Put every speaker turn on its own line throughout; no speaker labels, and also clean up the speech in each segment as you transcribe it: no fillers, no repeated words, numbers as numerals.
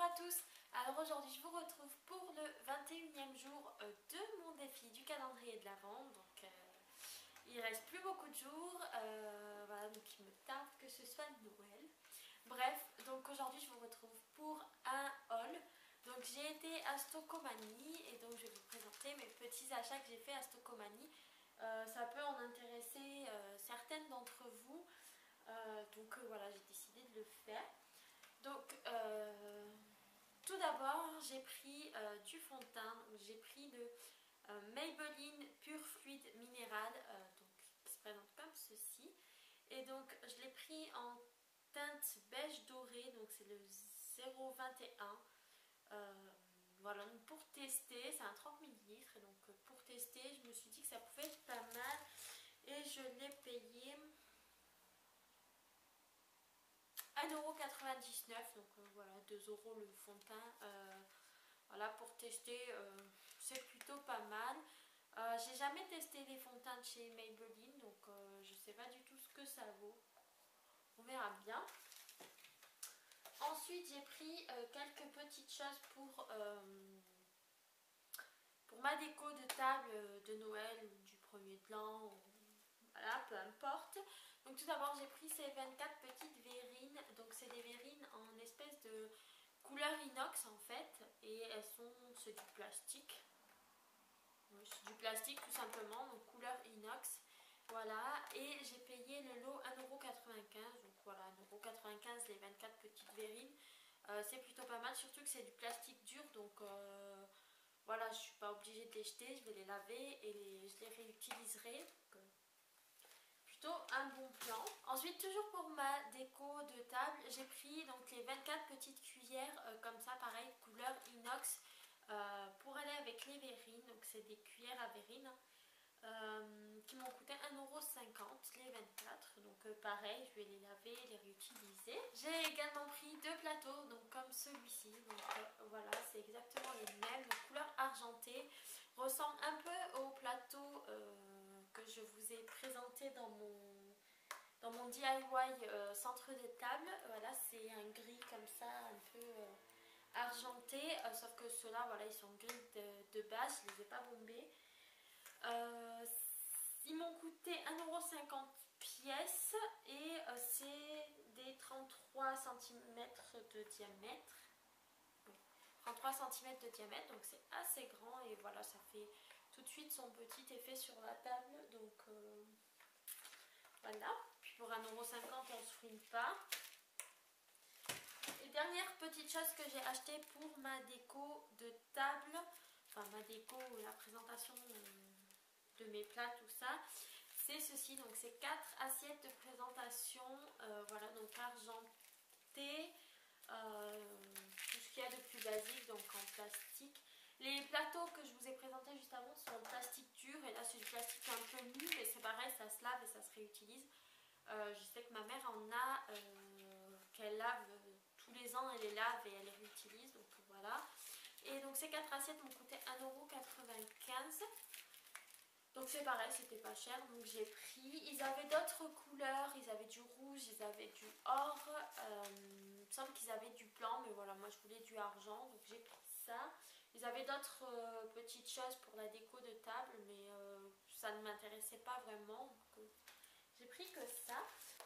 à tous. Alors aujourd'hui je vous retrouve pour le 21e jour de mon défi du calendrier de l'Avent. Donc il reste plus beaucoup de jours, voilà, donc il me tarde que ce soit Noël. Bref, donc aujourd'hui je vous retrouve pour un haul. Donc j'ai été à Stocomanie et donc je vais vous présenter mes petits achats que j'ai fait à Stocomanie. Ça peut en intéresser certaines d'entre vous, donc voilà, j'ai décidé de le faire. Donc tout d'abord j'ai pris du fond de teint, j'ai pris le Maybelline Pure Fluide Minéral, donc qui se présente comme ceci. Et donc je l'ai pris en teinte beige doré, donc c'est le 0,21. Voilà, donc pour tester, c'est un 30 ml, donc pour tester je me suis dit que ça pouvait être pas mal et je l'ai payé 1,99 €, donc voilà, 2 € le fond de teint. Voilà, pour tester, c'est plutôt pas mal. J'ai jamais testé les fonds de teint de chez Maybelline, donc je sais pas du tout ce que ça vaut. On verra bien. Ensuite, j'ai pris quelques petites choses pour ma déco de table de Noël ou du premier de l'an. Voilà, peu importe. Donc tout d'abord j'ai pris ces 24 petites verrines. Donc c'est des verrines en espèce de couleur inox en fait. Et elles sont, c'est du plastique. Oui, c'est du plastique tout simplement, donc couleur inox. Voilà, et j'ai payé le lot 1,95 €. Donc voilà, 1,95 € les 24 petites verrines. C'est plutôt pas mal, surtout que c'est du plastique dur. Donc voilà, je suis pas obligée de les jeter, je vais les laver et je les réutiliserai. Donc, plutôt un bon plan. Ensuite, toujours pour ma déco de table, j'ai pris donc les 24 petites cuillères comme ça, pareil, couleur inox, pour aller avec les verrines. Donc c'est des cuillères à verrine qui m'ont coûté 1,50 € les 24. Donc pareil, je vais les laver et les réutiliser. J'ai également pris deux plateaux, donc comme celui-ci. Donc voilà, c'est exactement les mêmes, de couleur argentée. Ressemble un peu au plateau que je vous ai présenté dans mon DIY centre de table. Voilà, c'est un gris comme ça, un peu argenté, sauf que ceux-là, voilà, ils sont gris de base, je ne les ai pas bombés. Ils m'ont coûté 1,50 € pièce et c'est des 33 cm de diamètre. Oui, 33 cm de diamètre, donc c'est assez grand et voilà, ça fait tout de suite son petit effet sur la table. Donc voilà, puis pour 1,50 € on ne se ruine pas. Et dernière petite chose que j'ai acheté pour ma déco de table, enfin ma déco, la présentation de mes plats, tout ça, c'est ceci. Donc c'est 4 assiettes de présentation, voilà, donc argentées, tout ce qu'il y a de plus basique, donc en plastique. Les plateaux que je vous ai présentés juste avant sont en plastique dur et là c'est du plastique un peu nu, mais c'est pareil, ça se lave et ça se réutilise. Je sais que ma mère en a qu'elle lave tous les ans, elle les lave et elle les réutilise, donc voilà. Et donc ces 4 assiettes m'ont coûté 1,95 €. Donc c'est pareil, c'était pas cher, donc j'ai pris. Ils avaient d'autres couleurs, ils avaient du rouge, ils avaient du or. Il me semble qu'ils avaient du blanc, mais voilà, moi je voulais du argent, donc j'ai pris ça. Ils avaient d'autres petites choses pour la déco de table, mais ça ne m'intéressait pas vraiment. Donc, j'ai pris que ça.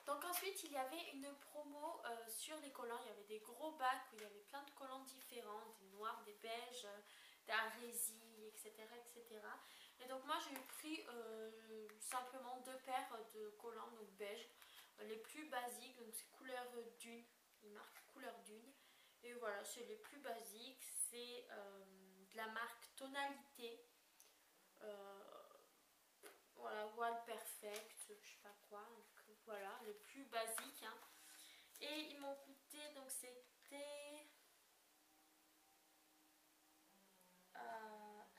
Donc ensuite il y avait une promo sur les collants. Il y avait des gros bacs où il y avait plein de collants différents, des noirs, des beiges, des arésies, etc., etc. Et donc moi j'ai pris simplement 2 paires de collants, donc beige, les plus basiques. Donc c'est couleur dune, il marque couleur dune. Et voilà, c'est les plus basiques, c'est de la marque Tonalité. Voilà, Voile Perfect, je sais pas quoi, donc voilà, les plus basiques. Hein. Et ils m'ont coûté, donc c'était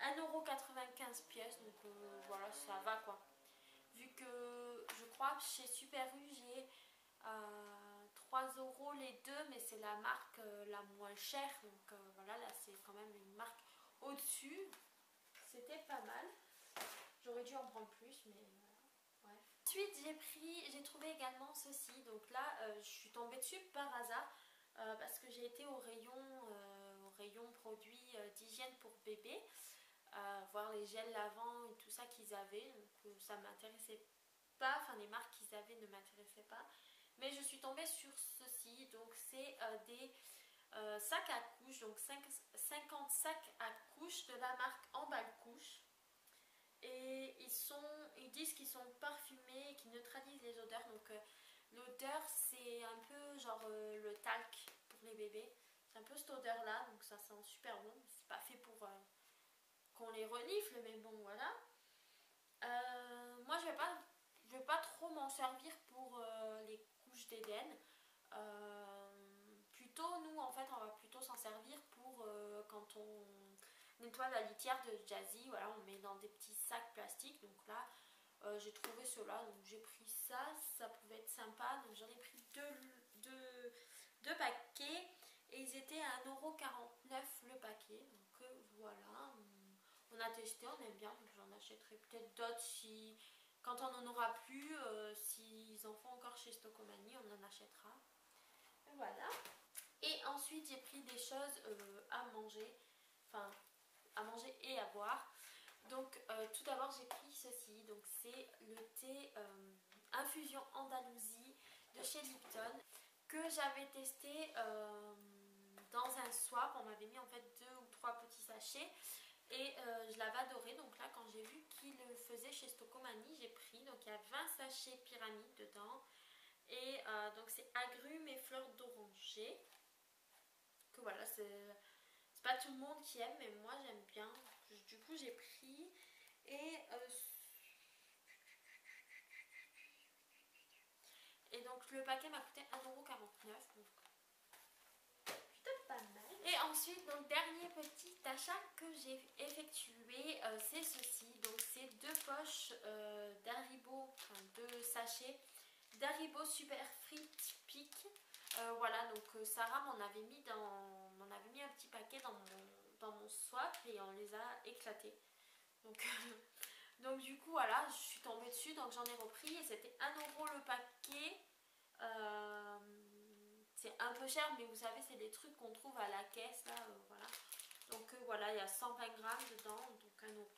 1,95 € pièce, donc voilà, ça va quoi. Vu que je crois que chez Super U j'ai 3 € les deux, mais c'est la marque la moins chère, donc voilà, là c'est quand même une marque au-dessus. C'était pas mal. J'aurais dû en prendre plus, mais voilà. Ouais. Ensuite j'ai trouvé également ceci. Donc là je suis tombée dessus par hasard. parce que j'ai été au rayon produits d'hygiène pour bébé, voir les gels lavants et tout ça qu'ils avaient, donc ça m'intéressait pas, enfin les marques qu'ils avaient ne m'intéressaient pas, mais je suis tombée sur ceci, donc c'est des sacs à couches, donc 50 sacs à couches de la marque Emballe Couche. Et ils disent qu'ils sont parfumés et qu'ils neutralisent les odeurs. Donc l'odeur c'est un peu genre le talc pour les bébés. C'est un peu cette odeur là, donc ça sent super bon. C'est pas fait pour qu'on les renifle, mais bon voilà. Moi je vais pas trop m'en servir pour les couches d'Eden. Plutôt nous en fait on va plutôt s'en servir pour quand on nettoie la litière de Jazzy, voilà, on met dans des petits sacs plastiques. Donc là j'ai trouvé cela, donc j'ai pris ça, ça pouvait être sympa, donc j'en ai pris deux paquets et ils étaient à 1,49 € le paquet. Donc voilà, on a testé, on aime bien, donc j'en achèterai peut-être d'autres si quand on n'en aura plus, s'ils en font encore chez Stockomanie, on en achètera. Et voilà. Et ensuite j'ai pris des choses à manger, enfin à manger et à boire. Donc tout d'abord j'ai pris ceci, donc c'est le thé infusion Andalousie de chez Lipton que j'avais testé dans un swap. On m'avait mis en fait 2 ou 3 petits sachets et je l'avais adoré. Donc là quand j'ai vu qu'il le faisait chez Stockomanie, j'ai pris, donc il y a 20 sachets pyramide dedans et donc c'est agrumes et fleurs d'oranger. Que voilà, c'est pas tout le monde qui aime, mais moi j'aime bien. Du coup j'ai pris et donc le paquet m'a coûté 1,49 €, donc plutôt pas mal. Et ensuite, donc dernier petit achat que j'ai effectué, c'est ceci. Donc c'est 2 poches d'Haribo, enfin 2 sachets d'Haribo Super Frites Pic. Voilà, donc Sarah m'en avait mis un petit paquet dans mon swap et on les a éclatés. Donc, donc du coup voilà, je suis tombée dessus, donc j'en ai repris et c'était 1 € le paquet. C'est un peu cher, mais vous savez c'est des trucs qu'on trouve à la caisse là, voilà. Donc voilà, il y a 120 grammes dedans, donc 1 €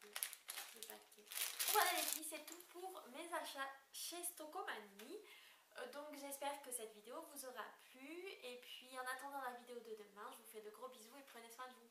le paquet. Voilà les filles, c'est tout pour mes achats chez Stockomanie. Donc j'espère que cette vidéo vous aura plu et puis en attendant la vidéo de demain, je vous fais de gros bisous et prenez soin de vous.